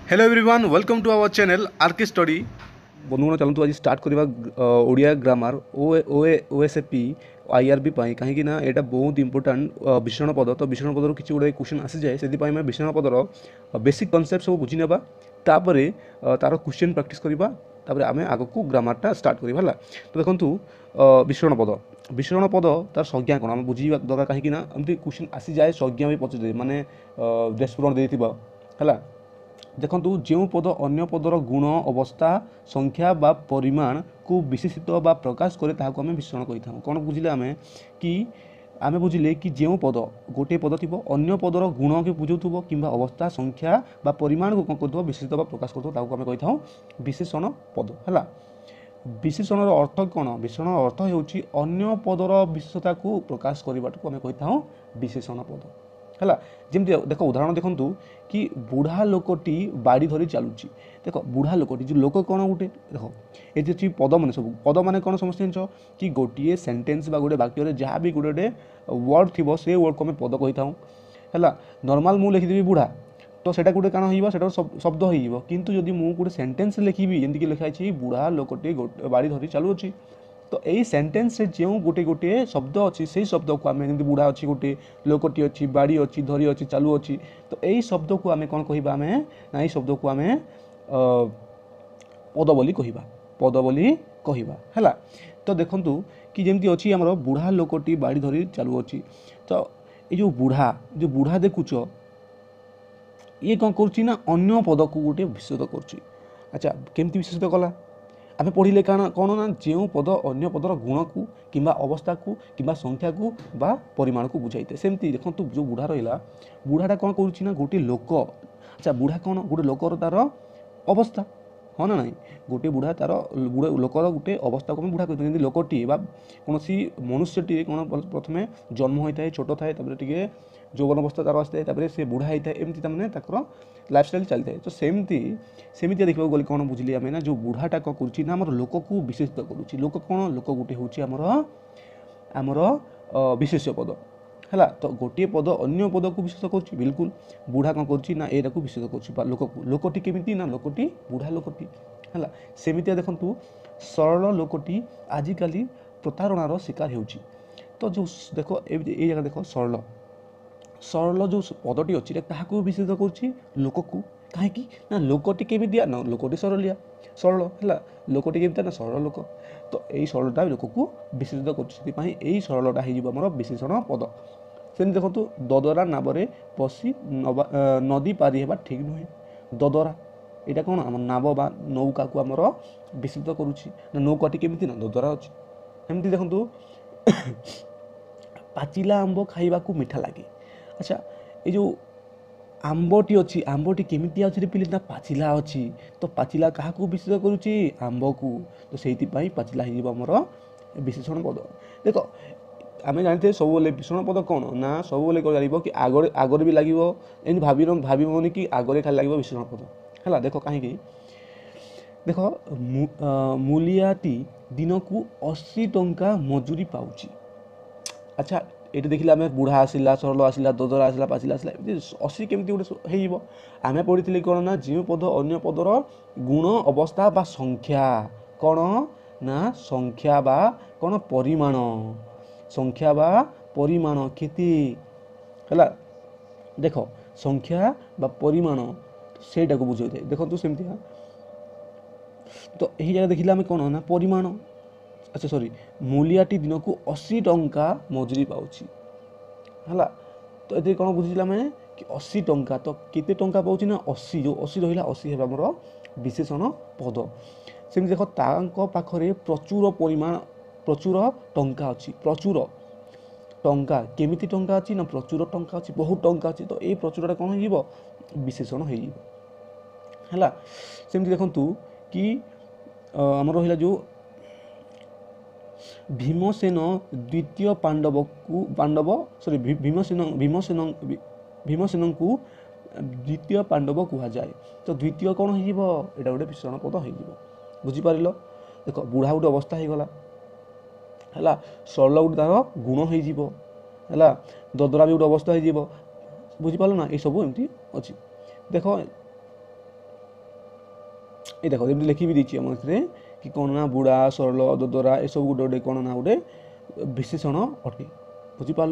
Hello everyone welcome to our channel RK study बंधुगण चलतु आज स्टार्ट करवा ओडिया ग्रामर ओएसएपी आईआरबी कहीं यहाँ बहुत इंपोर्टाट विशेषण पद तो विशेषण पदर किसी गुड़े क्वेश्चन आसी जाए से विशेषण पदर बेसिक कनसेप्ट सब बुझी नेबा तापर तार क्वेश्चन प्रैक्टिस करवा तापर आम आग को ग्रामरटा स्टार्ट करवा तो देखो विशेषण पद तार संज्ञा कौन आम बुझा दरकार कहीं एमती क्वेश्चन आसी जाए संज्ञा भी पचार माने डेस्पुरण देला देखु जो पद अन्य पदर गुण अवस्था संख्या बा परिमाण को विशेषित बा प्रकाश करे ताहाको आमे विशेषण कहि थाउ कोन बुझिले आमे बुझिले कि जो पद गोटे पद थिबो अन्य पदर गुण के बुझुथबो किंबा अवस्था संख्या बा परिमाण को कोन करथबो विशेषित बा प्रकाश करथबो ताहाको आमे कहि थाउ विशेषण पद हला। विशेषणर अर्थ कौन विशेषण अर्थ हेउची अन्य पदर विशेषता को प्रकाश करबाटको आमे कहि थाउ विशेषण पद है जमी देख उदाहरण देखूँ कि बुढ़ा लोकटी बाड़ी धरी चलुची देख बुढ़ा लोकटी जो लोक कौन गोटे देख ये पद मान सब पद मान कौन समस्त जिन कि गोटे सेंटेंस बा गोटे वाक्य जहाँ भी गोटे वर्ड थी से वर्ड को आम पद कही था है नॉर्मल मुझे लिखिदेवी बुढ़ा तो सेटा गोटे कौन हो शब्द हो किंतु जदि मुझे गोटे सेंटेंस लिखी जमीक लिखाई बुढ़ा लोकटी बाड़ी धरी चलुची तो यही सेंटेंस रे जो गोटे गोटे शब्द अच्छी से शब्द को आम जमी बुढ़ा अच्छी गोटे लोकटी अच्छी बाड़ी अच्छी धरी अच्छी चालू अच्छी तो यही शब्द को आम कौन कह ना यही शब्द को आम पद बोली कहवा है तो देखु कि जमी अच्छी आमर बुढ़ा लोकटी बाड़ी धरी चालू अच्छी तो ये जो बुढ़ा देखुच ये कौन कर अन्य पद को गोटे विशेषित कर अच्छा केमती विशेषित कला आम पढ़ले कौन ना जो पद अन्य पदर गुण को किंबा अवस्था को किंबा संख्या को बा परिमाण को बुझाई थे सेमती देखो जो बुढ़ा रहा बुढ़ाटा कौन करुच्ची ना गोटे लोक अच्छा बुढ़ा कौन गोटे लोकर तार अवस्था हाँ ना ना गोटे बुढ़ा तार लोकर गोटे अवस्था को बुढ़ा कहते लोकटी कौन मनुष्यटी कौन प्रथम जन्म होता है छोट थाए टे जौवन अवस्था तार आसता है से बुढ़ा होता है एमती तमें लाइफ स्टाइल चलता है तो सेमती देखा गले कौन बुझिले आम ना जो बुढ़ाटा कौन कर लोक को विशेषित करुच्ची लोक कौन लोक गोटे हूँ आमर विशेष्य पद है तो गोटे पद अन्य पद को विशेष कर बिल्कुल बुढ़ा कौन करना एटा को विशेष कर लोक को लोकटी केमी ना लोकटी बुढ़ा लोकटी है सेमती देखु सरल लोकटी आजिकल प्रतारणार शिकार होउची तो जो देख ये जगह देख सरल सरल जो पदटी अच्छी ताकू विशेष कर लोक को कहीं ना लोकटी केमी दिया ना लोकटी सरलिया सरल है लोकटी केमी ना सरल लोक तो यही सरलटा लोक को विशेषित कर सरलटा होमर विशेषण पद से देखो ददरा नावरे बसी नदी पारी होगा ठीक नुहे ददरा यहाँ कौन आम नाव बा नौका को आमर विशेषित करुच्ची नौकाटी केमी ना ददरा अच्छी एमती देखो पाचिला आंब खाइबा को मीठा लगे अच्छा ये जो आंबटी अच्छी आंबटी केमी अच्छी पिले ना पाचिला अच्छी तो पाचिला क्या विशेष करुच्ची आंब को तो से पाचिला होमर विशेषण पद देख आम जानते सब विशेषण पद कौन ना सब जान कि आगर भी लगे एम भावन कि आगे खाली लगे विशेषण पद है देख कहीं देख मूलियाटी दिन को 80 टंका मजूरी पाउची अच्छा ये देखिए आम बुढ़ा आसला सरल आसला ददरा आसला पाचिला आसला 80 केमती गोटे हो आम पढ़ी कौन ना जो पद अन्य पदर गुण अवस्था बा संख्या कौन ना संख्या बा कौन परिमाण संख्या बा परिमाण केते है देख संख्या बा परिमाण सेटा को बुझे देखो सेमती तो यही जगह देखिले आम कौन ना परिमाण अच्छा सॉरी मूलियाटी दिन को 80 टंका मजूरी पाउची है तो ये कौन बुझिला मैंने कि 80 टंका तो केते टंका पाउची ना 80 जो 80 रहा 80 है आमर विशेषण पद सेमती देख पाखरे प्रचुर परिमाण प्रचुर टंका अच्छी प्रचुर टंका केमिति टंका अच्छी ना प्रचुर टंका अच्छी बहुत टंका अच्छी तो ये प्रचुरटा कौन हो विशेषण है सेमती देखु कि आमर रहा जो भीमसेन द्वितीय पांडव सॉरी भीमसेन को द्वितीय पांडव कह जाए तो द्वितीय कौन हो गोटे विशेषण पद हो बुझीपार देख बुढ़ा गोटे अवस्था हो गला है सरल गोटे तार गुण हो ददरा भी गोटे अवस्था हो बुझीपार ना ये सब एमती अच्छी देख ये देख जमी लिखी भी देती आम कि कौन ना बुढ़ा सरल दोदरा ये सब गोटे गोटे कौन ना गोटे विशेषण अटे बुझीपार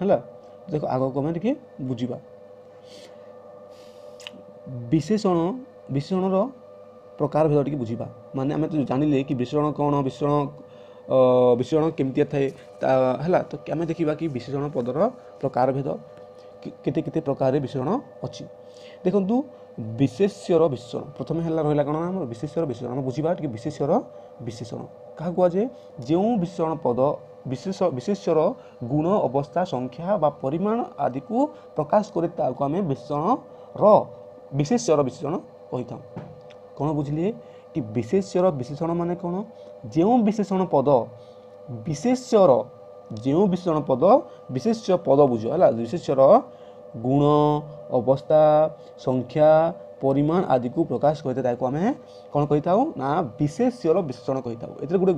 है। देख आग को आम टे बुझा विशेषण विशेषणर प्रकार भेद टी बुझा माने आम तो जानिले कि विशेषण कौन विशेषण केमती थाए है। तो आम देखा कि विशेषण पदर प्रकार भेद केते केते प्रकार विशेषण अच्छी देखु विशेष्यर विशेषण प्रथम है रहा कौन आम विशेष्यर विशेषण आम बुझा कि विशेष्यर विशेषण क्या कहुए जो विशेषण पद विशेष्यर गुण अवस्था संख्या बा परिमाण आदि को प्रकाश करे आम विशेषण विशेष्यर विशेषण कही था। कौन बुझिले कि विशेष्यर विशेषण माने कौन जो विशेषण पद विशेष्यर जो विशेषण पद विशेष्य पद बुझ है विशेष्यर गुण अवस्था संख्या परिमाण आदि को प्रकाश करते आम कौन कही था ना विशेष्यर विशेषण कही था। ये गोटे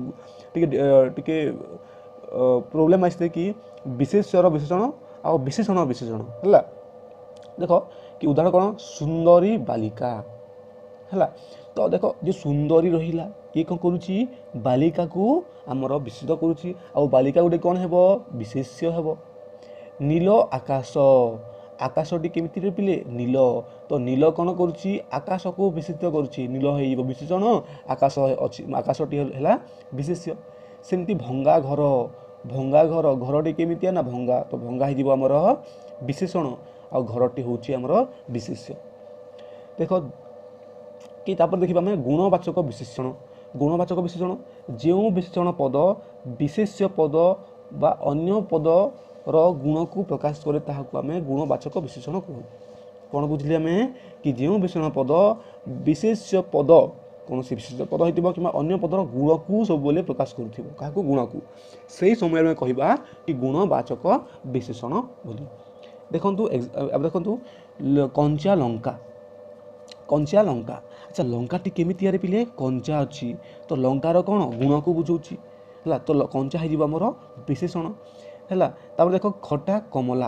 प्रोब्लेम आसते कि विशेष्यर विशेषण आ विशेषण विशेषण है। देख कि उदाहरण कौन सुंदरी बालिका है। तो देख जो सुंदरी रहा ये कौन करुच्ची बालिका को आमर विशेषित करुच्ची आ बालिका गोटे कौन है विशेष्य है। नील आकाश आकाशटी केमिति पिले नील तो नील कौन करुच्ची आकाश को विशेषित करुच्ची नील हो विशेषण आकाश अच्छी आकाशटी है विशेष्य। सेमती भंगा घर घरटी केमितिया ना भंगा तो भंगा हो आमर विशेषण आ घरटी हूँ आमर विशेष्य। देख कि देखा आम गुणवाचक विशेषण गुणवाचक विशेषण जो विशेषण पद विशेष्य पद बा अन्य पद गुण को प्रकाश करे ताहाकु आम गुणवाचक विशेषण कहू। कौन बुझिले आम कि जो विशेषण पद विशेष्य पद कौन से विशेष पद हो कि अन्य पदर गुण को सब प्रकाश क्या गुण को से समय में कहवा कि गुणवाचक विशेषण बोली। देखु देखु कंचा लंका अच्छा लंकाटी केमिति पिले कंचा अच्छी तो लंकार कौन गुण को बुझाऊँगी है। तो कंचा होमर विशेषण है। देख खटा कमला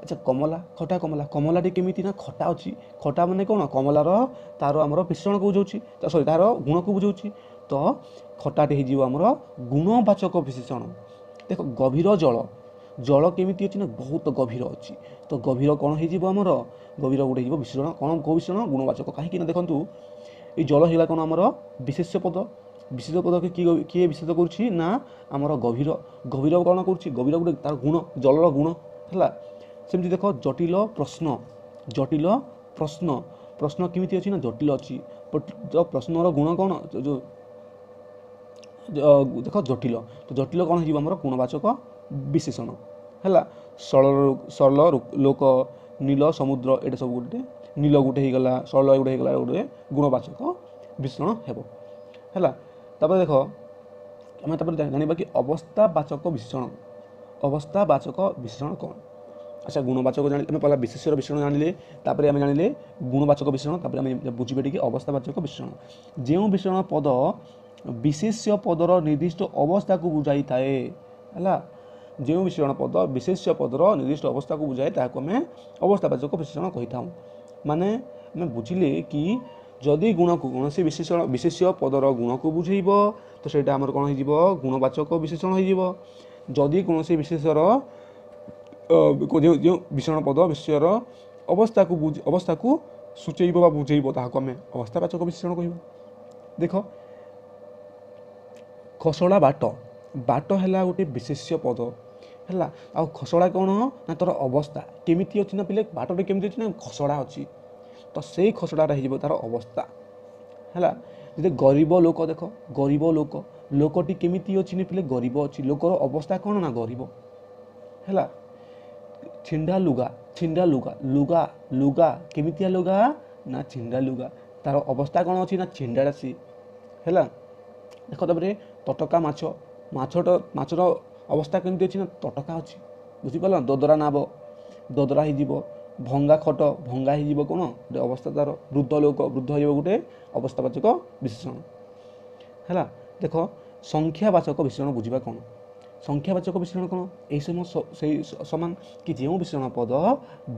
अच्छा कमला खटा कमला कमलाटी केमिति ना खटा अच्छी खटा माने कौन कमलार तार आमर विशेषण को बुझाऊँगी सॉरी तार गुण को बुझाऊँगी तो खटाटी होमर गुणवाचक विशेषण। देख गभीर जल जल केमिति अच्छी ना बहुत गभीर अच्छी तो गभीर कौन होमर गभीर गोटे विशेषण कौन कौ विशेषण गुणवाचक कहीं देखूँ ये जल होगा कौन आमर विशेष्य पद विशेष पद किए विशेष करुच्ची आमर गभीर गभीर कौन करुच्ची गभीर गोटे तार गुण जलर गुण है। सेमती देख जटिल प्रश्न प्रश्न केमिति अच्छी ना जटिल अच्छी प्रश्नर गुण कौन जो देख जटिल तो जटिल कौन हो गुणवाचक विशेषण है। सरल लोक नील समुद्र ये सब गोटे नील गोटे होगा सरल गोटे होगा गोटे गुणवाचक विशेषण है। देख आम जाना कि अवस्थावाचक विशेषण कौन अच्छा गुणवाचक जान पहला विशेष्यर विशेषण जानिले आम जानिले गुणवाचक विशेषण आम बुझे कि अवस्थावाचक विशेषण जो विशेषण पद विशेष्य पदर निर्दिष्ट अवस्था को बुझाई थाए है। जो विशेषण पद विशेष्य पदर निर्दिष्ट अवस्था को बुझाए ताकू आम अवस्थावाचक विशेषण कही था। माने आम बुझिले कि जदि गुण को कौन से विशेषण विशेष्य पदर गुण को बुझेब तो सहीटा आमर कौन हो गुणवाचक विशेषण हो। जदि कौन से विशेषर जो विशेषण पद विशेष्यर अवस्था को सूचेब बा बुझेब ताकू आम अवस्थावाचक विशेषण कह। देख खसड़ा बाट बाट है गोटे विशेष्य पद है आ खसड़ा कौन ना तोर अवस्था केमिति अच्छी ना पिले बाटटे केमिति अच्छी ना खसड़ा अच्छी तो से खसड़ाटा हो तार अवस्था है। जब गरीब लोक देख गरीब लोकटी केमिति अच्छी ना पिले गरीब अच्छी लोकर अवस्था कौन ना गरीब है। छिंडा लुगा लुगा लुगा केमितिया लुगा ना छिंडा लुगा तार अवस्था कौन अच्छी ना छिंडाटा सी है। देख तापर तटका माछर अवस्था केमती अच्छी ना तटका अच्छी बुझीपार दोदरा नाब दोदरा हो भंगा खट भंगा हो कौन गोटे अवस्था तार वृद्ध लोक वृद्ध हो गोटे अवस्थावाचक विशेषण है। देख संख्यावाचक विशेषण बुझा कौन संख्यावाचक विशेषण कौन यही समान कि जो विशेषण पद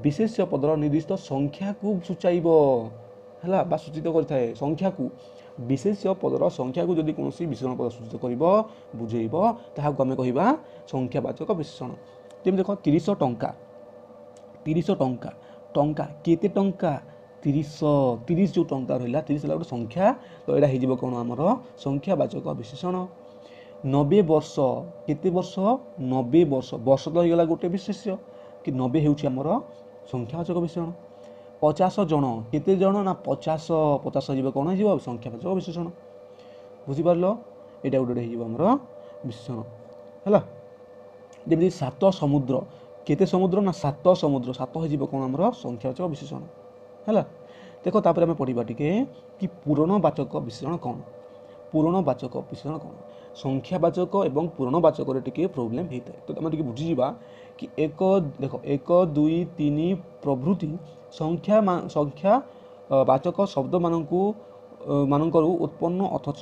विशेष्य पदर निर्दिष्ट संख्या को सूचाइब ହେଲା ବା ସୂଚିତ କରିଥାଏ ସଂଖ୍ୟାକୁ ବିଶେଷ୍ୟ ପଦର ସଂଖ୍ୟାକୁ ଯଦି କୌଣସି ବିଶେଷଣ ପଦ ସୂଚିତ କରିବ ବୁଝେଇବ ତାହାକୁ ଆମେ କହିବା ସଂଖ୍ୟାବାଚକ ବିଶେଷଣ। ଯେମିତି ଦେଖ 30 ଟଙ୍କା 30 ଟଙ୍କା ଟଙ୍କା କେତେ ଟଙ୍କା 30 ଯେଉଁ ଟଙ୍କା ରହିଲା 30 ହେଲା ଗୋଟେ ସଂଖ୍ୟା ତ ଏଇଟା ହେଇଯିବ କ'ଣ ଆମର ସଂଖ୍ୟାବାଚକ ବିଶେଷଣ। 90 ବର୍ଷ କେତେ ବର୍ଷ 90 ବର୍ଷ ବର୍ଷ ତ ହେଇଗଲା ଗୋଟେ ବିଶେଷ୍ୟ କି 90 ହେଉଛି ଆମର ସଂଖ୍ୟାବାଚକ ବିଶେଷଣ। 50 ଜଣ କେତେ ଜଣ ନା 50 ହେଇଯିବ କ'ଣ ହେଇଯିବ ସଂଖ୍ୟାବାଚକ ବିଶେଷଣ। ବୁଝିପାରିଲ ଏଇଟା ଗୋଟେ ହେଇଯିବ ଆମର ବିଶେଷଣ ହେଲା। ଯେମିତି 7 ସମୁଦ୍ର କେତେ ସମୁଦ୍ର ନା 7 ସମୁଦ୍ର 7 ହେଇଯିବ କ'ଣ ଆମର ସଂଖ୍ୟାବାଚକ ବିଶେଷଣ ହେଲା। ଦେଖ ତାପରେ ଆମେ ପଢ଼ିବା ଟିକେ କି ପୂରଣବାଚକ ବିଶେଷଣ କ'ଣ। ପୂରଣବାଚକ ବିଶେଷଣ କ'ଣ ସଂଖ୍ୟାବାଚକ ଏବଂ ପୂରଣବାଚକରେ ଟିକେ ପ୍ରୋବ୍ଲେମ୍ ହେଇଥାଏ ତ ଆମେ ଟିକେ ବୁଝିଯିବା କି ଦେଖ 1 2 3 ପ୍ରଭୃତି ସଂଖ୍ୟା ବାଚକ ମାନଙ୍କରୁ ଉତ୍ପନ୍ନ ଅଥଚ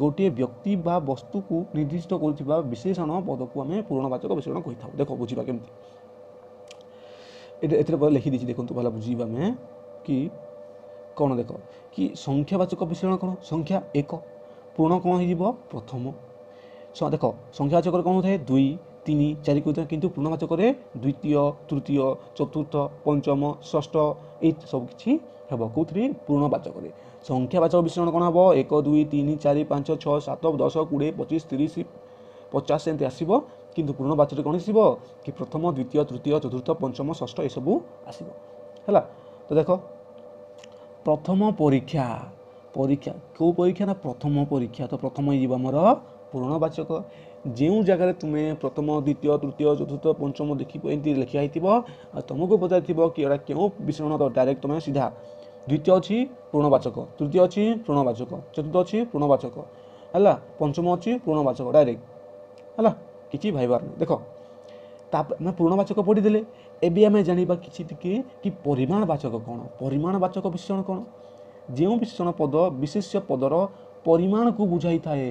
ଗୋଟିଏ ବ୍ୟକ୍ତି ବା ବସ୍ତୁକୁ ନିର୍ଦ୍ଦିଷ୍ଟ କରୁଥିବା ବିଶେଷଣ ପଦକୁ ଆମେ ପୂରଣବାଚକ ବିଶେଷଣ କହିଥାଉ। ଦେଖ ବୁଝିବା କେମିତି ଏଥିରେ ପରେ ଲେଖିଦେଇଛି ଦେଖନ୍ତୁ ଭଲ ବୁଝିବା ଆମେ କି କ'ଣ ଦେଖ କି ସଂଖ୍ୟାବାଚକ ବିଶେଷଣ କ'ଣ ସଂଖ୍ୟା 1 ପୂରଣ କ'ଣ ହେଇଯିବ ପ୍ରଥମ ଦେଖ ସଂଖ୍ୟାବାଚକରେ କ'ଣ ହୋଇଥାଏ 2 3 4 କହିଥାଏ କିନ୍ତୁ ପୂର୍ଣ୍ଣବାଚକରେ ଦ୍ୱିତୀୟ ତୃତୀୟ ଚତୁର୍ଥ ପଞ୍ଚମ ଷଷ୍ଠ ଏଇ ସବୁ କିଛି ହେବ କେଉଁଥିରେ ପୂର୍ଣ୍ଣବାଚକରେ। ସଂଖ୍ୟାବାଚକ ବିଶେଷଣ କ'ଣ ହେବ 1 2 3 4 5 6 7 10 20 25 30 50 ଏମିତି ଆସିବ କିନ୍ତୁ ପୂର୍ଣ୍ଣବାଚକରେ କ'ଣ ଆସିବ କି ପ୍ରଥମ ଦ୍ୱିତୀୟ ତୃତୀୟ ଚତୁର୍ଥ ପଞ୍ଚମ ଷଷ୍ଠ ଏସବୁ ଆସିବ ହେଲା। ତ ଦେଖ ପ୍ରଥମ ପରୀକ୍ଷା କେଉଁ ପରୀକ୍ଷା ନା ପ୍ରଥମ ପରୀକ୍ଷା ତ ପ୍ରଥମ ହେଇଯିବ ଆମର ପୂରଣବାଚକ। ଯେଉଁ ଜାଗାରେ ତୁମେ ପ୍ରଥମ ଦ୍ୱିତୀୟ ତୃତୀୟ ଚତୁର୍ଥ ପଞ୍ଚମ ଦେଖିବ ଏମିତି ଲେଖା ହେଇଥିବ ଆଉ ତୁମକୁ ପଚାରିଥିବ କି ଏଇଟା କେଉଁ ବିଶେଷଣ ତ ଡାଇରେକ୍ଟ ତୁମେ ସିଧା ଦ୍ୱିତୀୟ ଅଛି ପୂର୍ଣ୍ଣବାଚକ ତୃତୀୟ ଅଛି ପୂର୍ଣ୍ଣବାଚକ ଚତୁର୍ଥ ଅଛି ପୂର୍ଣ୍ଣବାଚକ ହେଲା ପଞ୍ଚମ ଅଛି ପୂର୍ଣ୍ଣବାଚକ ଡାଇରେକ୍ଟ ହେଲା କିଛି ଭାଇବାର ନାହିଁ। ଦେଖ ତାପରେ ଆମେ ପୂର୍ଣ୍ଣବାଚକ ପଢ଼ିଦେଲେ ଏବେ ଆମେ ଜାଣିବା କିଛି ଟିକେ କି ପରିମାଣବାଚକ କ'ଣ। ପରିମାଣବାଚକ ବିଶେଷଣ କ'ଣ ଯେଉଁ ବିଶେଷଣ ପଦ ବିଶେଷ୍ୟ ପଦର ପରିମାଣକୁ ବୁଝାଇଥାଏ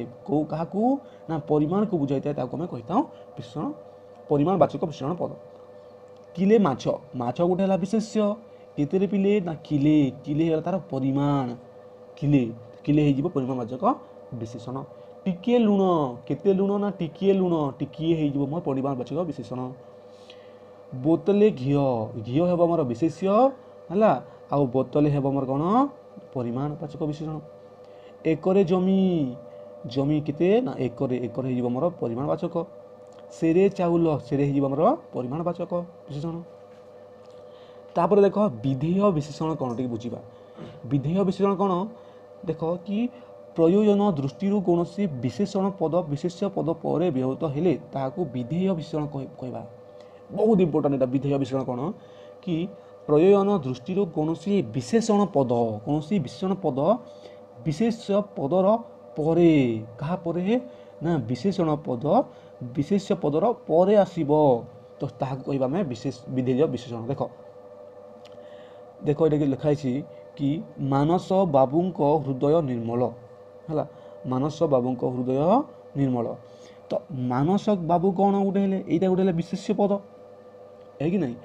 କାହାକୁ ନା ପରିମାଣକୁ ବୁଝାଇଥାଏ ତାକୁ ଆମେ କହିଥାଉ ବିଶେଷଣ ପରିମାଣବାଚକ ବିଶେଷଣ ପଦ। କିଲେ ମାଛ ଗୋଟେ ହେଲା ବିଶେଷ୍ୟ କେତେରେ ପିଲେ ନା କିଲେ ହେଇଗଲା ତାର ପରିମାଣ କିଲେ ହେଇଯିବ ପରିମାଣବାଚକ ବିଶେଷଣ। ଟିକିଏ ଲୁଣ କେତେ ଲୁଣ ନା ଟିକିଏ ହେଇଯିବ ମୋର ପରିମାଣବାଚକ ବିଶେଷଣ। ବୋତଲେ ଘିଅ ହେବ ଆମର ବିଶେଷ୍ୟ ହେଲା ଆଉ ବୋତଲେ ହେବ ଆମର କ'ଣ ପରିମାଣବାଚକ ବିଶେଷଣ। ଏକରେ ଜମି କେତେ ନା ଏକରେ ହେଇଯିବ ଆମର ପରିମାଣବାଚକ। ସେରେ ଚାଉଳ ହେଇଯିବ ଆମର ପରିମାଣବାଚକ ବିଶେଷଣ। ତାପରେ ଦେଖ ବିଧେୟ ବିଶେଷଣ କ'ଣ ଟିକେ ବୁଝିବା। ବିଧେୟ ବିଶେଷଣ କ'ଣ ଦେଖ କି ପ୍ରୟୋଜନ ଦୃଷ୍ଟିରୁ କୌଣସି ବିଶେଷ୍ୟ ପଦ ପରେ ବ୍ୟବହୃତ ହେଲେ ତାହାକୁ ବିଧେୟ ବିଶେଷଣ କହିବା। ବହୁତ ଇମ୍ପୋର୍ଟାଣ୍ଟ ଏଇଟା ବିଧେୟ ବିଶେଷଣ କ'ଣ କି ପ୍ରୟୋଜନ ଦୃଷ୍ଟିରୁ କୌଣସି ବିଶେଷଣ ପଦ ବିଶେଷ୍ୟ ପଦର ପରେ କାହା ପରେ ନା ବିଶେଷ୍ୟ ପଦର ପରେ ଆସିବ ତ ତାହାକୁ କହିବା ଆମେ ବିଧେୟ ବିଶେଷଣ। ଦେଖ ଏଇଟା ଲେଖା ହେଇଛି କି ମାନସ ବାବୁଙ୍କ ହୃଦୟ ନିର୍ମଳ ହେଲା ମାନସ ବାବୁଙ୍କ ହୃଦୟ ନିର୍ମଳ ତ ମାନସ ବାବୁ କ'ଣ ଗୋଟେ ହେଲେ ଏଇଟା ଗୋଟେ ହେଲେ ବିଶେଷ୍ୟ ପଦ କି ନାହିଁ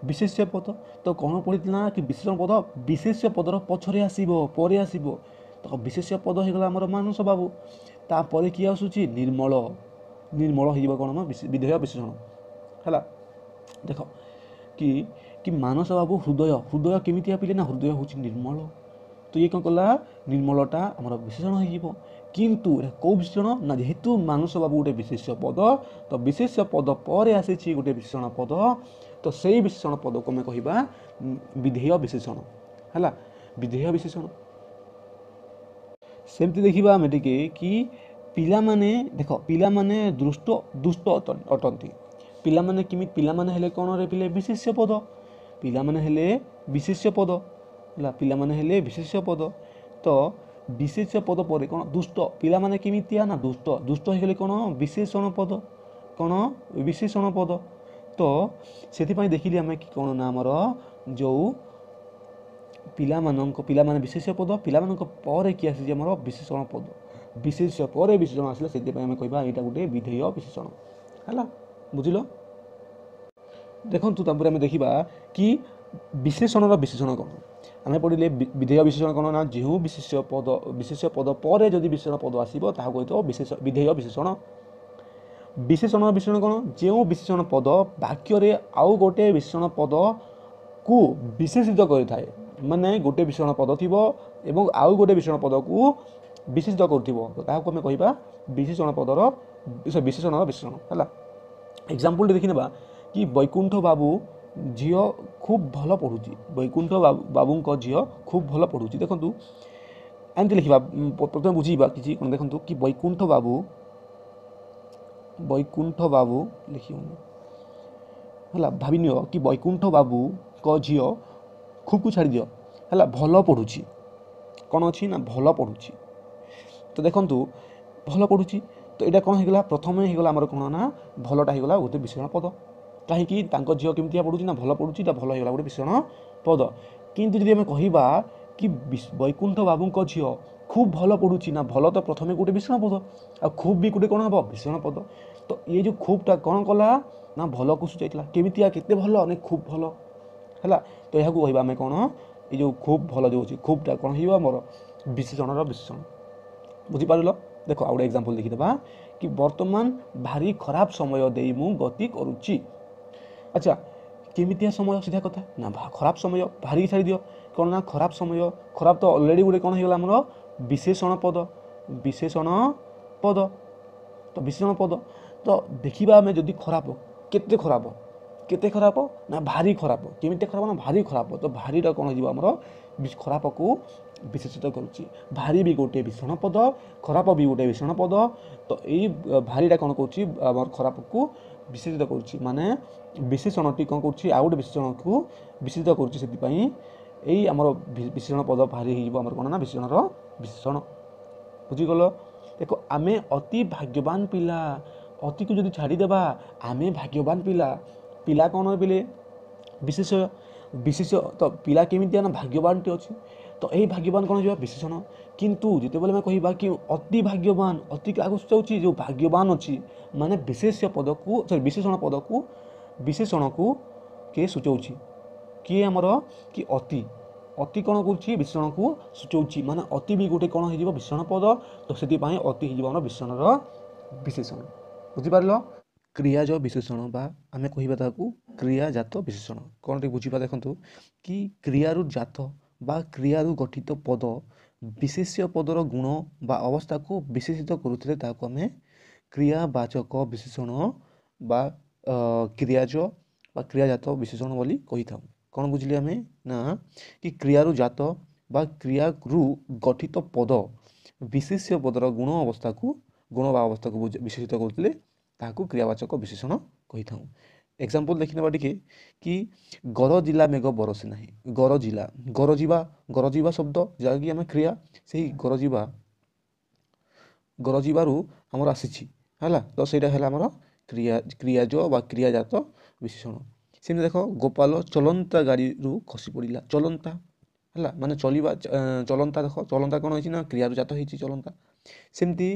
ବିଶେଷ୍ୟ ପଦ ତ କ'ଣ ପଡ଼ିଥିଲା କି ବିଶେଷଣ ପଦ ବିଶେଷ୍ୟ ପଦର ପଛରେ ଆସିବ ପରେ ଆସିବ ତ ବିଶେଷ୍ୟ ପଦ ହେଇଗଲା ଆମର ମାନସ ବାବୁ ତାପରେ କିଏ ଆସୁଛି ନିର୍ମଳ ହେଇଯିବ କ'ଣ ବିଧେୟ ବିଶେଷଣ ହେଲା। ଦେଖ କି ମାନସ ବାବୁ ହୃଦୟ କେମିତିଆ ପିଲେ ନା ହୃଦୟ ହେଉଛି ନିର୍ମଳ ତ ଇଏ କ'ଣ କଲା ନିର୍ମଳଟା ଆମର ବିଶେଷଣ ହେଇଯିବ କିନ୍ତୁ କେଉଁ ବିଶେଷଣ ନା ଯେହେତୁ ମାନସ ବାବୁ ଗୋଟେ ବିଶେଷ୍ୟ ପଦ ତ ବିଶେଷ୍ୟ ପଦ ପରେ ଆସିଛି ଗୋଟେ ବିଶେଷଣ ପଦ ତ ସେଇ ବିଶେଷଣ ପଦକୁ ଆମେ କହିବା ବିଧେୟ ବିଶେଷଣ ହେଲା ବିଧେୟ ବିଶେଷଣ। ସେମିତି ଦେଖିବା ଆମେ ଟିକେ କି ପିଲାମାନେ ଦୁଷ୍ଟ ଅଟନ୍ତି ପିଲାମାନେ ହେଲେ କ'ଣ ରେ ପିଲେ ବିଶେଷ୍ୟ ପଦ ପିଲାମାନେ ହେଲେ ବିଶେଷ୍ୟ ପଦ ତ ବିଶେଷ୍ୟ ପଦ ପରେ କ'ଣ ଦୁଷ୍ଟ ପିଲାମାନେ କେମିତିଆ ନା ଦୁଷ୍ଟ ହେଇଗଲେ କ'ଣ ବିଶେଷଣ ପଦ ତ ସେଥିପାଇଁ ଦେଖିଲି ଆମେ କି କ'ଣ ନା ଆମର ଯେଉଁ ପିଲାମାନେ ବିଶେଷ୍ୟ ପଦ ପିଲାମାନଙ୍କ ପରେ କିଏ ଆସିଛି ଆମର ବିଶେଷଣ ପଦ ବିଶେଷ୍ୟ ପରେ ବିଶେଷଣ ଆସିଲେ ସେଥିପାଇଁ ଆମେ କହିବା ଏଇଟା ଗୋଟେ ବିଧେୟ ବିଶେଷଣ ହେଲା ବୁଝିଲ। ଦେଖନ୍ତୁ ତାପରେ ଆମେ ଦେଖିବା କି ବିଶେଷଣର ବିଶେଷଣ କ'ଣ आम पढ़ले विधेय विशेषण कौन ना जो विशेष्य पद पर जदि विशेषण पद आसो ताकू कही विधेय विशेषण। विशेषण विशेषण कौन जो विशेषण पद वाक्य आउ गोटे विशेषण पद को विशेषित करें माने गोटे विशेषण पद थी एवं आउ गोटे विशेषण पद को विशेषित करें कह विशेषण पदर विशेषण विशेषण है। एग्जाम्पल देखने कि वैकुंठ बाबू झी खूब भल पढ़ुची वैकुंठ बाबू झी खूब भल पढ़ुची देखु एमती लिखा प्रथम बुझा कि देखो कि वैकुंठ बाबू लिखी है भाव नि कि वैकुंठ बाबू को झी खूब को छाड़ दियो है भल पढ़ुची कौन अच्छी ना भल पढ़ुची। तो देखु भल पढ़ुची तो यहाँ कौन होगा प्रथम होगा आमर कौन ना भलटा होगा गोटे विशेषण पद कहीं झील केमती पढ़ुची ना भल पढ़ुची भल होगा गोटे विशेषण पद। किंतु जब आम कह कि वैकुंठ बाबू झी खूब भल पढ़ुची ना भल तो प्रथम गोटे विशेषण पद आ खूब भी गोटे कौन हम विशेषण पद। तो ये जो खूबटा कौन कला ना भल को सूचाइला केमितिया केते भल ना खूब भल है। तो यह कहवा आम कौन ये जो खूब भल जो खूबटा कौन हो मोर विशेषण विशेषण बुझीपार। देख आउ गए एग्जाम्पल देखीदा कि वर्तमान भारी खराब समय दे मु गति करुच्ची। अच्छा केमितिया समय सीधा कथा ना खराब समय भारी छाड़ी दियो कौन ना खराब समय खराब तो अलरेडी गोटे कौन होगा आमर विशेषण पद तो विशेषण पद। तो देखा आम जदि खराब केते खराब ना भारी खराब केमिति खराब ना भारी खराब। तो भारीटा कौन हो खराब को विशेषित करुच्ची भारी भी गोटे विशेषण पद खराब भी गोटे विशेषण पद। तो यही भारीटा कौन कर खराब को विशेषित करुच्ची माने विशेषणटी कौन कर आउ गोटे विशेषण को विशेषित करुच्ची आमर विशेषण पद भारी होमर कौन ना विशेषण विशेषण बुझीगल। देखो आमे अति भाग्यवान पिला अति को जदि छाड़ीदेबा आमे भाग्यवान पिला कौन पिले विशेष तो पिला केमितिया ना भाग्यवान टे अच्छी। तो यही भाग्यवान कौन हो विशेषण। किंतु जितेबाला आम कह कि अति भाग्यवान अति क्या सूचाऊँ जो भाग्यवान अच्छी माने विशेष पद को विशेषण को किए सूचाऊँ किए आमर कि अति अति कौन कर विशेषण को सूचाऊँ माने अति भी गोटे कौन हो विशेषण पद। तो से अति हो विशेषण विशेषण बुझीपार। क्रियाज विशेषण बा आम कहवा क्रियाजात विशेषण कौन टे बुझा देखु कि क्रियारु जात बा क्रियारु गठित पद विशेष्य पदर गुण बा अवस्था को विशेषित करुले आम क्रियावाचक विशेषण बा क्रियाज बा क्रियाजात विशेषण बोली कही था। कौन बुझिले आम ना कि क्रियारु जात बा क्रियारु गठित पद विशेष्य पदर गुण बा अवस्था को विशेषित करुले ताकू क्रियावाचक विशेषण कही था। एग्जाम्पल देखने टे कि गरजिला मेघ बरसे ना गरजिबा शब्द जहाँकि आम क्रिया से गरजिबारू आमर आसी है। तो सहीटा है आमर क्रियाज बा क्रियाजात विशेषण। सेमती देख गोपाल चलंता गाड़ी खसी पड़ा चलंता है माने चलवा चलंता देख चलंता कौन हो क्रियारु जात हो चलंता। सेमती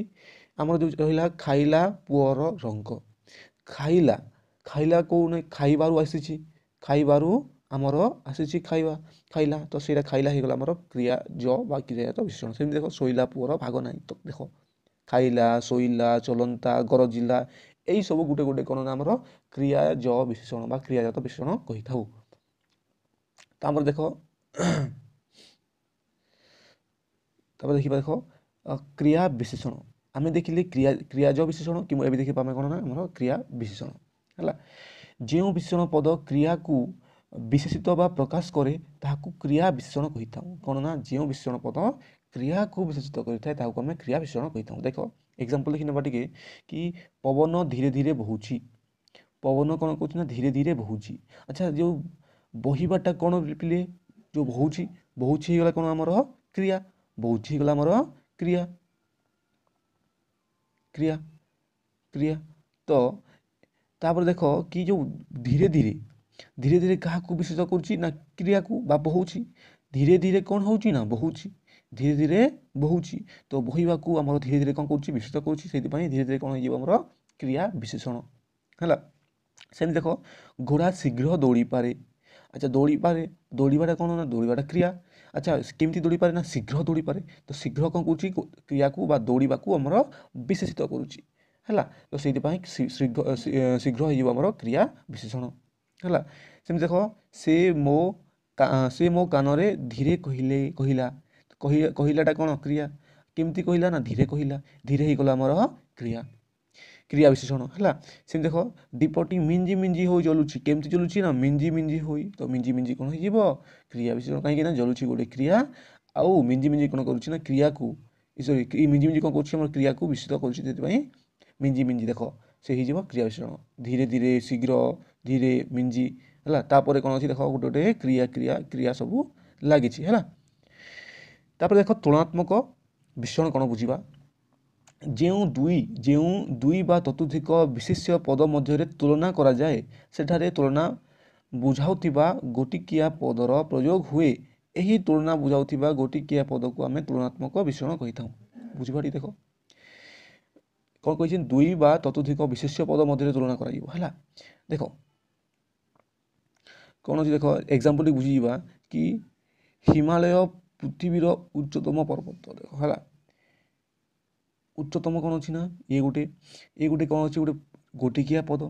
आमर जो रहा खाइला पुअर रंग खाइला खाइला कौन खाइबारू आसी खाइबारू आमर आसी खाइबा खाइला तो सहीटा खाइला हो गला आमर क्रियाज बा क्रियाजात विशेषण। सेमती देख शोइला पुअर भाग ना तो देख खाइला शोइला चलंता गरजिला यही सब गोटे गोटे कौन आमर क्रियाज विशेषण बा क्रियाजात विशेषण कही था। तो देख देखा देख क्रिया विशेषण आम देखिले क्रियाज विशेषण कि देखा आम कौन ना आम क्रिया विशेषण है। जो विशेषण पद क्रिया को विशेषित बा प्रकाश करे ताकू क्रिया विशेषण कही था। कौन ना जो विशेषण पद क्रिया को विशेषित करें आम क्रिया विशेषण कही था। देख एग्जाम्पल देखने टे कि पवन धीरे धीरे बहुची पवन कौन कहना धीरे धीरे बहुची। अच्छा जो बहिबाटा कौन पिले जो बहुची गला कौन आमर क्रिया बहुची गला आमर क्रिया क्रिया क्रिया। तो तापर देख कि जो धीरे धीरे क्या विशेष कर क्रिया को बहुची धीरे धीरे कौन हो बहुची धीरे धीरे बहुची। तो बहिबा को आम धीरे धीरे कौन कर विशेष कर धीरे धीरे कौन हो क्रिया विशेषण है। सेमती देख घोड़ा शीघ्र दौड़ी पारे। अच्छा दौड़ी पारे दौड़ाटा कौन ना दौड़ाटा क्रिया আচ্ছা কেମିତି ଦୌଡ଼ି ପାରେ ନା ଶୀଘ୍ର ଦୌଡ଼ି ପାରେ। ତ ଶୀଘ୍ର କ'ଣ କରୁଛି କ୍ରିୟାକୁ ବା ଦୌଡ଼ିବାକୁ ଆମର ବିଶେଷିତ କରୁଛି ହେଲା। ତ ସେଇଥିପାଇଁ ଶୀଘ୍ର ହେଇଯିବ ଆମର କ୍ରିୟା ବିଶେଷଣ ହେଲା। ସେମିତି ଦେଖ ସେ ମୋ କାନରେ ଧୀରେ କହିଲା। କହିଲାଟା କ'ଣ କ୍ରିୟା, କେମିତି କହିଲା ନା ଧୀରେ କହିଲା, ଧୀରେ ହେଇଗଲା ଆମର କ୍ରିୟା ବିଶେଷଣ ହେଲା। ସେମିତି ଦେଖ ଦୀପଟି ମିଞ୍ଜି ମିଞ୍ଜି ହୋଇ ଜଳୁଛି, କେମିତି ଜଳୁଛି ନା ମିଞ୍ଜି ମିଞ୍ଜି ହୋଇ। ତ ମିଞ୍ଜି ମିଞ୍ଜି କ'ଣ ହେଇଯିବ କ୍ରିୟା ବିଶେଷଣ, କାହିଁକି ନା ଜଳୁଛି ଗୋଟେ କ୍ରିୟା, ଆଉ ମିଞ୍ଜି ମିଞ୍ଜି କ'ଣ କରୁଛି ନା କ୍ରିୟାକୁ ମିଞ୍ଜି ମିଞ୍ଜି କ'ଣ କରୁଛି ଆମର କ୍ରିୟାକୁ ବିଶେଷିତ କରୁଛି, ସେଥିପାଇଁ ମିଞ୍ଜି ମିଞ୍ଜି ଦେଖ ସେ ହେଇଯିବ କ୍ରିୟା ବିଶେଷଣ। ଧୀରେ ଧୀରେ, ଶୀଘ୍ର, ଧୀରେ, ମିଞ୍ଜି ହେଲା। ତାପରେ କ'ଣ ଅଛି ଦେଖ ଗୋଟେ ଗୋଟେ କ୍ରିୟା ସବୁ ଲାଗିଛି ହେଲା। ତାପରେ ଦେଖ ତୁଳନାତ୍ମକ ବିଶେଷଣ କ'ଣ ବୁଝିବା। ଯେଉଁ ଦୁଇ ବା ତତୋଧିକ ବିଶେଷ୍ୟ ପଦ ମଧ୍ୟରେ ତୁଳନା କରାଯାଏ ସେଠାରେ ତୁଳନା ବୁଝାଉଥିବା ଗୋଟିକିଆ ପଦର ପ୍ରୟୋଗ ହୁଏ। ଏହି ତୁଳନା ବୁଝାଉଥିବା ଗୋଟିକିଆ ପଦକୁ ଆମେ ତୁଳନାତ୍ମକ ବିଶେଷଣ କହିଥାଉ। ବୁଝିପାରି ଦେଖ କ'ଣ କହିଛି, ଦୁଇ ବା ତତୋଧିକ ବିଶେଷ୍ୟ ପଦ ମଧ୍ୟରେ ତୁଳନା କରାଯିବ ହେଲା। ଦେଖ କ'ଣ ଅଛି ଦେଖ ଏକ୍ଜାମ୍ପଲ୍ ବୁଝିଯିବା କି ହିମାଳୟ ପୃଥିବୀର ଉଚ୍ଚତମ ପର୍ବତ। ଦେଖ ହେଲା, ଉଚ୍ଚତମ କ'ଣ ଅଛି ନା ଇଏ ଗୋଟେ କ'ଣ ଅଛି ଗୋଟେ ଗୋଟିକିଆ ପଦ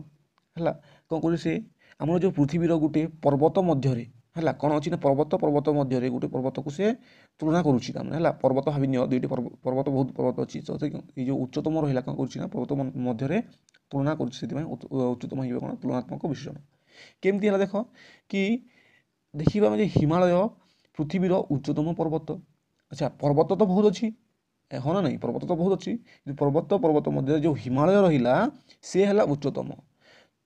ହେଲା। କ'ଣ କରୁଛି ସେ ଆମର ଯେଉଁ ପୃଥିବୀର ଗୋଟେ ପର୍ବତ ମଧ୍ୟରେ ହେଲା, କ'ଣ ଅଛି ନା ପର୍ବତ ମଧ୍ୟରେ ଗୋଟେ ପର୍ବତକୁ ସେ ତୁଳନା କରୁଛି ତାମାନେ ହେଲା। ପର୍ବତ ଭାବି ନିଅ ଦୁଇଟି ପର୍ବତ, ବହୁତ ପର୍ବତ ଅଛି, ତ ଏଇ ଯେଉଁ ଉଚ୍ଚତମ ରହିଲା କ'ଣ କରୁଛି ନା ପର୍ବତ ମଧ୍ୟରେ ତୁଳନା କରୁଛି, ସେଥିପାଇଁ ଉଚ୍ଚତମ ହେଇଯିବ କ'ଣ ତୁଳନାତ୍ମକ ବିଶେଷଣ। କେମିତି ହେଲା ଦେଖ କି ଦେଖିବା ଆମେ ଯେ ହିମାଳୟ ପୃଥିବୀର ଉଚ୍ଚତମ ପର୍ବତ। ଆଚ୍ଛା ପର୍ବତ ତ ବହୁତ ଅଛି, ହଁ ନା ନାହିଁ, ପର୍ବତ ତ ବହୁତ ଅଛି, କିନ୍ତୁ ପର୍ବତ ମଧ୍ୟରେ ଯେଉଁ ହିମାଳୟ ରହିଲା ସେ ହେଲା ଉଚ୍ଚତମ।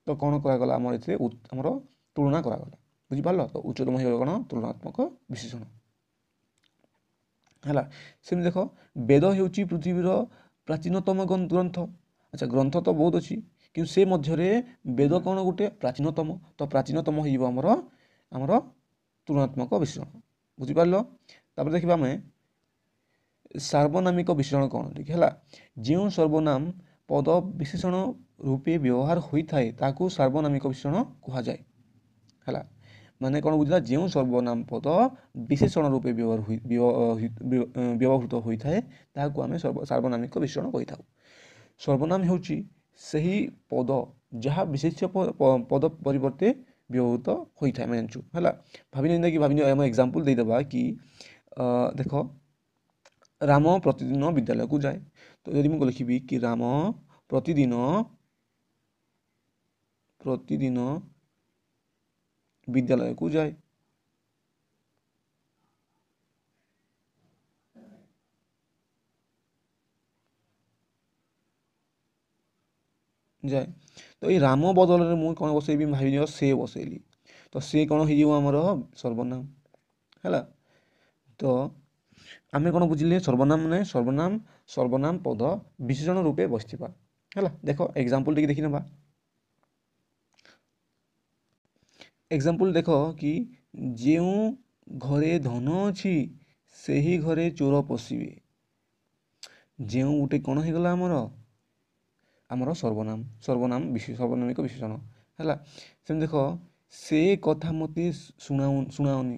ତ କ'ଣ କରାଗଲା ଆମର ଏଥିରେ ଆମର ତୁଳନା କରାଗଲା, ବୁଝିପାରିଲ। ତ ଉଚ୍ଚତମ ହେଇଗଲା କ'ଣ ତୁଳନାତ୍ମକ ବିଶେଷଣ ହେଲା। ସେମିତି ଦେଖ ବେଦ ହେଉଛି ପୃଥିବୀର ପ୍ରାଚୀନତମ ଗ୍ରନ୍ଥ। ଆଚ୍ଛା ଗ୍ରନ୍ଥ ତ ବହୁତ ଅଛି, କିନ୍ତୁ ସେ ମଧ୍ୟରେ ବେଦ କ'ଣ ଗୋଟେ ପ୍ରାଚୀନତମ। ତ ପ୍ରାଚୀନତମ ହେଇଯିବ ଆମର ତୁଳନାତ୍ମକ ବିଶେଷଣ, ବୁଝିପାରିଲ। ତାପରେ ଦେଖିବା ଆମେ ସାର୍ବନାମିକ ବିଶେଷଣ କ'ଣ ଟିକେ ହେଲା। ଯେଉଁ ସର୍ବନାମ ପଦ ବିଶେଷଣ ରୂପେ ବ୍ୟବହାର ହୋଇଥାଏ ତାକୁ ସାର୍ବନାମିକ ବିଶେଷଣ କୁହାଯାଏ ହେଲା। ମାନେ କ'ଣ ବୁଝିଲା, ଯେଉଁ ସର୍ବନାମ ପଦ ବିଶେଷଣ ରୂପେ ବ୍ୟବହୃତ ହୋଇଥାଏ ତାହାକୁ ଆମେ ସାର୍ବନାମିକ ବିଶେଷଣ କହିଥାଉ। ସର୍ବନାମ ହେଉଛି ସେହି ପଦ ଯାହା ବିଶେଷ୍ୟ ପଦ ପରିବର୍ତ୍ତେ ବ୍ୟବହୃତ ହୋଇଥାଏ ଆମେ ଜାଣିଛୁ ହେଲା। ଭାବିନିଅ ଆମେ ଏକ୍ଜାମ୍ପଲ୍ ଦେଇଦେବା କି ଦେଖ ରାମ ପ୍ରତିଦିନ ବିଦ୍ୟାଳୟକୁ ଯାଏ। ତ ଯଦି ମୁଁ ଲେଖିବି କି ରାମ ପ୍ରତିଦିନ ବିଦ୍ୟାଳୟକୁ ଯାଏ, ତ ଏଇ ରାମ ବଦଳରେ ମୁଁ କ'ଣ ବସେଇବି, ଭାବିନିଅ ସେ ବସେଇଲି, ତ ସେ କ'ଣ ହେଇଯିବ ଆମର ସର୍ବନାମ ହେଲା। ତ ଆମେ କ'ଣ ବୁଝିଲେ ସର୍ବନାମ ମାନେ ସର୍ବନାମ ପଦ ବିଶେଷଣ ରୂପେ ବସିଥିବା ହେଲା। ଦେଖ ଏକ୍ଜାମ୍ପଲ୍ ଟିକେ ଦେଖିନେବା। ଏକ୍ଜାମ୍ପଲ୍ ଦେଖ କି ଯେଉଁ ଘରେ ଧନ ଅଛି ସେହି ଘରେ ଚୋର ପଶିବେ। ଯେଉଁ ଗୋଟେ କ'ଣ ହେଇଗଲା ଆମର ସର୍ବନାମିକ ବିଶେଷଣ ହେଲା। ସେମିତି ଦେଖ ସେ କଥା ମୋତେ ଶୁଣାଉନି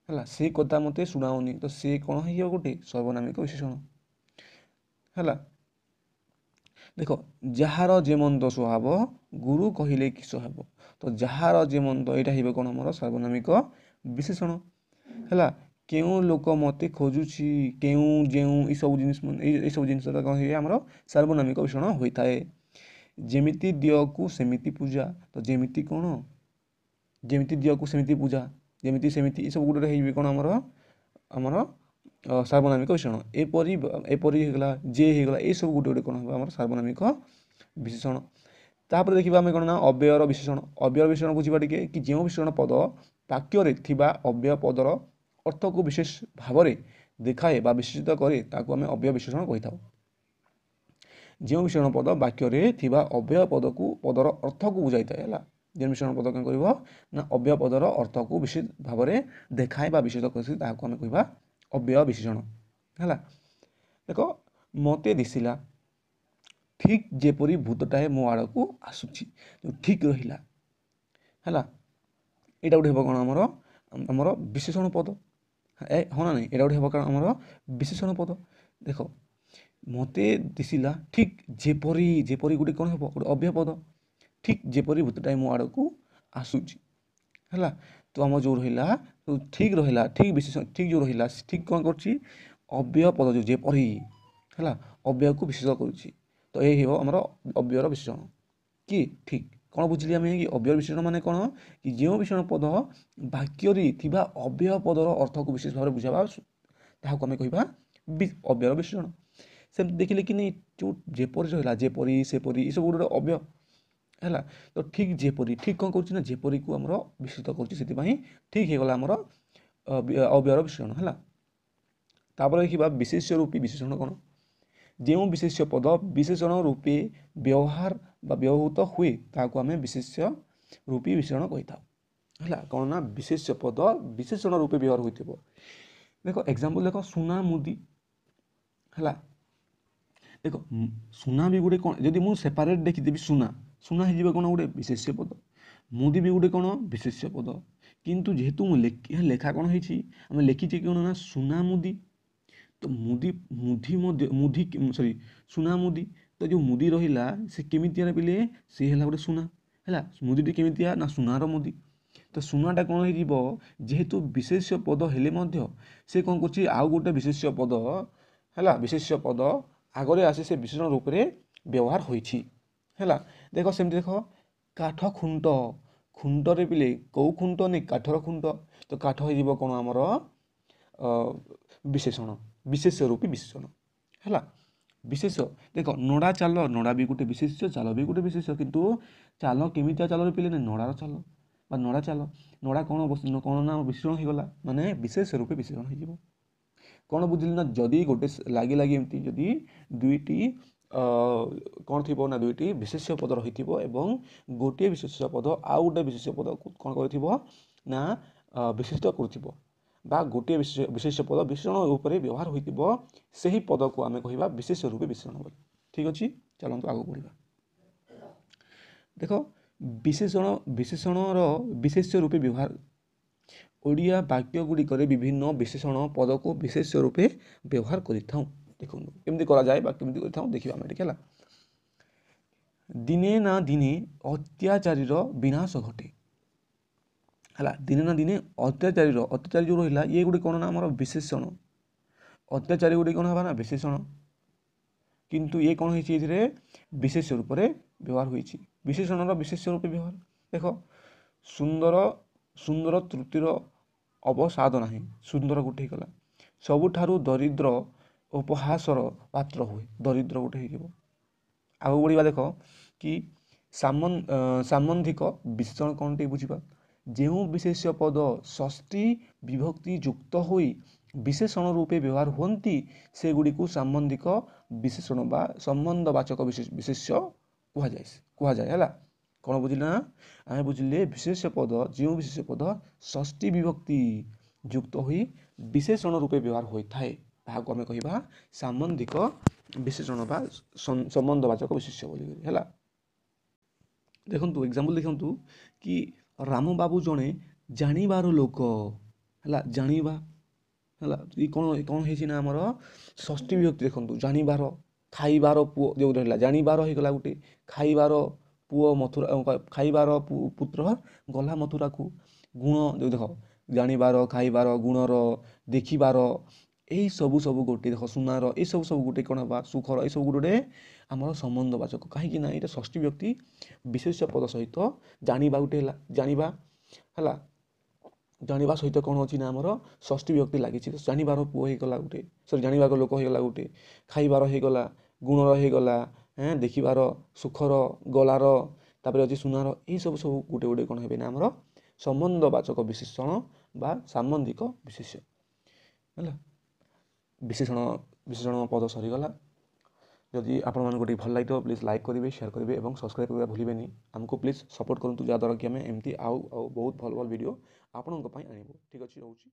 ହେଲା, ସେ କଥା ମୋତେ ଶୁଣାଉନି, ତ ସେ କ'ଣ ହେଇଯିବ ଗୋଟେ ସର୍ବନାମିକ ବିଶେଷଣ ହେଲା। ଦେଖ ଯାହାର ଯେମନ୍ତ ସ୍ୱଭାବ ଗୁରୁ କହିଲେ କିସ ହେବ। ତ ଯାହାର ଯେମନ୍ତ ଏଇଟା ହେଇବ କ'ଣ ଆମର ସାର୍ବନାମିକ ବିଶେଷଣ ହେଲା। କେଉଁ ଲୋକ ମୋତେ ଖୋଜୁଛି, ଯେଉଁ ଏସବୁ ଜିନିଷଟା କ'ଣ ହୁଏ ଆମର ସାର୍ବନାମିକ ବିଶେଷଣ ହୋଇଥାଏ। ଯେମିତି ଦିଅକୁ ସେମିତି ପୂଜା, ତ ଯେମିତି ଦିଅକୁ ସେମିତି ପୂଜା, ଯେମିତି ସେମିତି ଏସବୁ ଗୋଟେ ହେଇଯିବ କ'ଣ ଆମର ସାର୍ବନାମିକ ବିଶେଷଣ। ଏପରି ହେଇଗଲା, ଯେ ହେଇଗଲା, ଏସବୁ ଗୋଟେ କ'ଣ ହେବ ଆମର ସାର୍ବନାମିକ ବିଶେଷଣ। ତାପରେ ଦେଖିବା ଆମେ କ'ଣ ନା ଅବ୍ୟୟର ବିଶେଷଣ। ଅବ୍ୟୟ ବିଶେଷଣ ବୁଝିବା ଟିକେ କି ଯେଉଁ ବିଶେଷଣ ପଦ ବାକ୍ୟରେ ଥିବା ଅବ୍ୟୟ ପଦର ଅର୍ଥକୁ ବିଶେଷ ଭାବରେ ଦେଖାଏ ବା ବିଶେଷିତ କରେ ତାକୁ ଆମେ ଅବ୍ୟୟ ବିଶେଷଣ କହିଥାଉ। ଯେଉଁ ବିଶେଷଣ ପଦ ବାକ୍ୟରେ ଥିବା ଅବ୍ୟୟ ପଦର ଅର୍ଥକୁ ବୁଝାଇଥାଏ ହେଲା। ଯେଉଁ ବିଶେଷଣ ପଦ କ'ଣ କହିବ ନା ଅବ୍ୟୟ ପଦର ଅର୍ଥକୁ ବିଶେଷ ଭାବରେ ଦେଖାଏ ବା ବିଶେଷ କରିଥାଏ ତାହାକୁ ଆମେ କହିବା ଅବ୍ୟୟ ବିଶେଷଣ ହେଲା। ଦେଖ ମୋତେ ଦିଶିଲା ଠିକ୍ ଯେପରି ଭୂତଟାଏ ମୋ ଆଡ଼କୁ ଆସୁଛି, ଠିକ୍ ରହିଲା ହେଲା। ଏଇଟା ଗୋଟେ ହେବ କ'ଣ ଆମର ବିଶେଷଣ ପଦ ହଁ ନା ନାହିଁ, ଏଇଟା ଗୋଟେ ହେବ କାରଣ ଆମର ବିଶେଷଣ ପଦ। ଦେଖ ମୋତେ ଦିଶିଲା ଠିକ୍ ଯେପରି, ଯେପରି ଗୋଟେ କ'ଣ ହେବ, ଗୋଟେ ଅବ୍ୟୟ ପଦ। ଠିକ୍ ଯେପରି ଭୂତଟାଏ ମୋ ଆଡ଼କୁ ଆସୁଛି, ହେଲା। ତ ଆମର ଯେଉଁ ରହିଲା ଠିକ୍ ରହିଲା, ଠିକ୍ ବିଶେଷଣ, ଠିକ୍ ଯେଉଁ ରହିଲା ଠିକ୍ କ'ଣ କରୁଛି, ଅବ୍ୟୟ ପଦ ଯେଉଁ ଯେପରି, ହେଲା, ଅବ୍ୟୟକୁ ବିଶେଷ କରୁଛି। ତ ଏଇ ହେବ ଆମର ଅବ୍ୟୟର ବିଶେଷଣ କି ଠିକ୍। କ'ଣ ବୁଝିଲି ଆମେ କି ଅବ୍ୟୟ ବିଶେଷଣ ମାନେ କ'ଣ, କି ଯେଉଁ ବିଶେଷଣ ପଦ ବାକ୍ୟରେ ଥିବା ଅବ୍ୟୟ ପଦର ଅର୍ଥକୁ ବିଶେଷ ଭାବରେ ବୁଝାଇବା, ତାହାକୁ ଆମେ କହିବା ଅବ୍ୟୟର ବିଶେଷଣ। ସେମିତି ଦେଖିଲେ କି ନାହିଁ, ଯେଉଁ ଯେପରି ରହିଲା, ଯେପରି, ସେପରି, ଏସବୁ ଗୋଟେ ଅବ୍ୟୟ, ହେଲା। ତ ଠିକ୍ ଯେପରି, ଠିକ୍ କ'ଣ କରୁଛି ନା ଯେପରିକୁ ଆମର ବିଶେଷିତ କରୁଛି, ସେଥିପାଇଁ ଠିକ୍ ହେଇଗଲା ଆମର ଅବ୍ୟୟର ବିଶେଷଣ, ହେଲା। ତାପରେ ଦେଖିବା ବିଶେଷ୍ୟ ରୂପୀ ବିଶେଷଣ କ'ଣ। ଯେଉଁ ବିଶେଷ୍ୟ ପଦ ବିଶେଷଣ ରୂପେ ବ୍ୟବହାର ବା ବ୍ୟବହୃତ ହୁଏ, ତାହାକୁ ଆମେ ବିଶେଷ୍ୟ ରୂପୀ ବିଶେଷଣ କହିଥାଉ, ହେଲା। କ'ଣ ନା ବିଶେଷ୍ୟ ପଦ ବିଶେଷଣ ରୂପେ ବ୍ୟବହାର ହୋଇଥିବ। ଦେଖ ଏକ୍ଜାମ୍ପଲ୍ ଦେଖ, ସୁନା ମୁଦି, ହେଲା। ଦେଖ ସୁନା ବି ଗୋଟେ କ'ଣ, ଯଦି ମୁଁ ସେପାରେଟ୍ ଦେଖିଦେବି ସୁନା, ସୁନା ହେଇଯିବ କ'ଣ ଗୋଟେ ବିଶେଷ୍ୟ ପଦ, ମୁଦି ବି ଗୋଟେ କ'ଣ ବିଶେଷ୍ୟ ପଦ। କିନ୍ତୁ ଯେହେତୁ ମୁଁ ଲେଖା କ'ଣ ହେଇଛି, ଆମେ ଲେଖିଛେ କ'ଣ ନା ସୁନା ମୁଦି, ତ ସୁନା ମୁଦି, ତ ଯେଉଁ ମୁଦି ରହିଲା ସେ କେମିତିଆ ପିଲେ, ସେ ହେଲା ଗୋଟେ ସୁନା, ହେଲା। ମୁଦିଟି କେମିତିଆ ନା ସୁନାର ମୁଦି। ତ ସୁନାଟା କ'ଣ ହେଇଯିବ, ଯେହେତୁ ବିଶେଷ୍ୟ ପଦ ହେଲେ ମଧ୍ୟ ସେ କ'ଣ କରୁଛି, ଆଉ ଗୋଟେ ବିଶେଷ୍ୟ ପଦ, ହେଲା, ବିଶେଷ୍ୟ ପଦ ଆଗରେ ଆସି ସେ ବିଶେଷଣ ରୂପରେ ବ୍ୟବହାର ହୋଇଛି, ହେଲା। ଦେଖ ସେମିତି ଦେଖ କାଠ ଖୁଣ୍ଟ, ଖୁଣ୍ଟରେ ପିଲେ କେଉଁ ଖୁଣ୍ଟ ନେଇ, କାଠର ଖୁଣ୍ଟ, ତ କାଠ ହେଇଯିବ କ'ଣ ଆମର ବିଶେଷଣ, ବିଶେଷ୍ୟ ରୂପୀ ବିଶେଷଣ, ହେଲା। ବିଶେଷ ଦେଖ ନଡ଼ା ଚାଲ, ନଡ଼ା ବି ଗୋଟେ ବିଶେଷ୍ୟ, ଚାଲ ବି ଗୋଟେ ବିଶେଷ୍ୟ। କିନ୍ତୁ ଚାଲ କେମିତିଆ ଚାଲରେ ପିଲେ, ନଡ଼ାର ଚାଲ ବା ନଡ଼ା ଚାଲ, ନଡ଼ା କ'ଣ ନା ବିଶେଷଣ ହେଇଗଲା, ମାନେ ବିଶେଷ ରୂପେ ବିଶେଷଣ ହେଇଯିବ। କ'ଣ ବୁଝିଲି ନା, ଯଦି ଗୋଟେ ଲାଗି ଏମିତି ଯଦି ଦୁଇଟି କ'ଣ ଥିବ ନା, ଦୁଇଟି ବିଶେଷ୍ୟ ପଦ ରହିଥିବ ଏବଂ ଗୋଟିଏ ବିଶେଷ୍ୟ ପଦ ଆଉ ଗୋଟେ ବିଶେଷ୍ୟ ପଦକୁ କ'ଣ କରିଥିବ ନା ବିଶିଷ୍ଟ କରୁଥିବ, ବା ଗୋଟିଏ ବିଶେଷ୍ୟ ପଦ ବିଶେଷଣ ରୂପରେ ବ୍ୟବହାର ହୋଇଥିବ, ସେହି ପଦକୁ ଆମେ କହିବା ବିଶେଷ୍ୟ ରୂପେ ବିଶେଷଣ ବୋଲି। ଠିକ୍ ଅଛି, ଚାଲନ୍ତୁ ଆଗକୁ ବଢ଼ିବା। ଦେଖ ବିଶେଷଣର ବିଶେଷ୍ୟ ରୂପେ ବ୍ୟବହାର। ଓଡ଼ିଆ ବାକ୍ୟ ଗୁଡ଼ିକରେ ବିଭିନ୍ନ ବିଶେଷଣ ପଦକୁ ବିଶେଷ୍ୟ ରୂପେ ବ୍ୟବହାର କରିଥାଉ। ଦେଖନ୍ତୁ କେମିତି କରାଯାଏ ବା କେମିତି କରିଥାଉ ଦେଖିବା ଆମେ ଟିକେ, ହେଲା। ଦିନେ ନା ଦିନେ ଅତ୍ୟାଚାରୀର ବିନାଶ ଘଟେ, ହେଲା। ଦିନେ ନା ଦିନେ ଅତ୍ୟାଚାରୀ ଯେଉଁ ରହିଲା, ଇଏ ଗୋଟେ କ'ଣ ନା ଆମର ବିଶେଷଣ, ଅତ୍ୟାଚାରୀ ଗୋଟେ କ'ଣ ହେବା ନା ବିଶେଷଣ, କିନ୍ତୁ ଇଏ କ'ଣ ହେଇଛି, ଏଥିରେ ବିଶେଷ୍ୟ ରୂପରେ ବ୍ୟବହାର ହୋଇଛି। ବିଶେଷଣର ବିଶେଷ୍ୟ ରୂପେ ବ୍ୟବହାର, ଦେଖ ସୁନ୍ଦର ତୃପ୍ତିର ଅବସାଦ ନାହିଁ, ସୁନ୍ଦର ଗୋଟେ ହେଇଗଲା। ସବୁଠାରୁ ଦରିଦ୍ର ଉପହାସର ପାତ୍ର ହୁଏ, ଦରିଦ୍ର ଗୋଟେ ହେଇଯିବ। ଆଗକୁ ବଢ଼ିବା, ଦେଖ କି ସାମ୍ବନ୍ଧିକ ବିଶେଷଣ କ'ଣ ଟିକେ ବୁଝିବା। ଯେଉଁ ବିଶେଷ୍ୟ ପଦ ଷଷ୍ଠୀ ବିଭକ୍ତି ଯୁକ୍ତ ହୋଇ ବିଶେଷଣ ରୂପେ ବ୍ୟବହାର ହୁଅନ୍ତି, ସେଗୁଡ଼ିକୁ ସାମ୍ବନ୍ଧିକ ବିଶେଷଣ ବା ସମ୍ବନ୍ଧବାଚକ ବିଶେଷ୍ୟ କୁହାଯାଏ, ହେଲା। କ'ଣ ବୁଝିଲେ ନା, ଆମେ ବୁଝିଲେ ବିଶେଷ୍ୟ ପଦ, ଯେଉଁ ବିଶେଷ୍ୟ ପଦ ଷଷ୍ଠୀ ବିଭକ୍ତି ଯୁକ୍ତ ହୋଇ ବିଶେଷଣ ରୂପେ ବ୍ୟବହାର ହୋଇଥାଏ, ତାହାକୁ ଆମେ କହିବା ସାମ୍ବନ୍ଧିକ ବିଶେଷଣ ବା ସମ୍ବନ୍ଧବାଚକ ବିଶେଷ୍ୟ ବୋଲି, ହେଲା। ଦେଖନ୍ତୁ ଏକ୍ଜାମ୍ପଲ୍ ଦେଖନ୍ତୁ କି ରାମବାବୁ ଜଣେ ଜାଣିବାର ଲୋକ, ହେଲା, ଜାଣିବା, ହେଲା। କ'ଣ ହେଇଛି ନା ଆମର ଷଷ୍ଠୀ ବିଭକ୍ତି, ଦେଖନ୍ତୁ ଜାଣିବାର, ଖାଇବାର ପୁଅ ଯେଉଁ ରହିଲା, ଜାଣିବାର ହେଇଗଲା ଗୋଟେ, ଖାଇବାର ପୁଅ ମଥୁରା, ଖାଇବାର ପୁତ୍ର ଗଲା ମଥୁରାକୁ, ଗୁଣ ଯେଉଁ ଦେଖ ଜାଣିବାର, ଖାଇବାର, ଗୁଣର, ଦେଖିବାର, ଏଇସବୁ ଗୋଟେ ଦେଖ, ସୁନାର, ଏସବୁ ଗୋଟେ କ'ଣ ହେବା, ସୁଖର, ଏସବୁ ଗୋଟେ ଆମର ସମ୍ବନ୍ଧବାଚକ। କାହିଁକି ନା ଏଇଟା ଷଷ୍ଠୀ ବ୍ୟକ୍ତି ବିଶେଷ୍ୟ ପଦ ସହିତ ଜାଣିବା ଗୋଟେ ହେଲା, ଜାଣିବା, ହେଲା। ଜାଣିବା ସହିତ କ'ଣ ଅଛି ନା ଆମର ଷଷ୍ଠୀ ବ୍ୟକ୍ତି ଲାଗିଛି, ଜାଣିବାର ପୁଅ ହେଇଗଲା ଗୋଟେ, ଜାଣିବାର ଲୋକ ହେଇଗଲା ଗୋଟେ, ଖାଇବାର ହେଇଗଲା, ଗୁଣର ହେଇଗଲା, ଦେଖିବାର, ସୁଖର, ଗଲାର, ତାପରେ ଅଛି ସୁନାର, ଏଇସବୁ ଗୋଟେ କ'ଣ ହେବେ ନା ଆମର ସମ୍ବନ୍ଧବାଚକ ବିଶେଷଣ ବା ସାମ୍ବନ୍ଧିକ ବିଶେଷ୍ୟ, ହେଲା। ବିଶେଷଣ ପଦ ସରିଗଲା। ଯଦି ଆପଣମାନଙ୍କୁ ଟିକେ ଭଲ ଲାଗିଥିବ ପ୍ଲିଜ୍ ଲାଇକ୍ କରିବେ, ସେୟାର କରିବେ ଏବଂ ସବସ୍କ୍ରାଇବ୍ କରିବା ଭୁଲିବେନି। ଆମକୁ ପ୍ଲିଜ୍ ସପୋର୍ଟ କରନ୍ତୁ, ଯାହାଦ୍ୱାରା କି ଆମେ ଏମିତି ଆଉ ବହୁତ ଭଲ ଭିଡ଼ିଓ ଆପଣଙ୍କ ପାଇଁ ଆଣିବୁ। ଠିକ୍ ଅଛି, ରହୁଛି।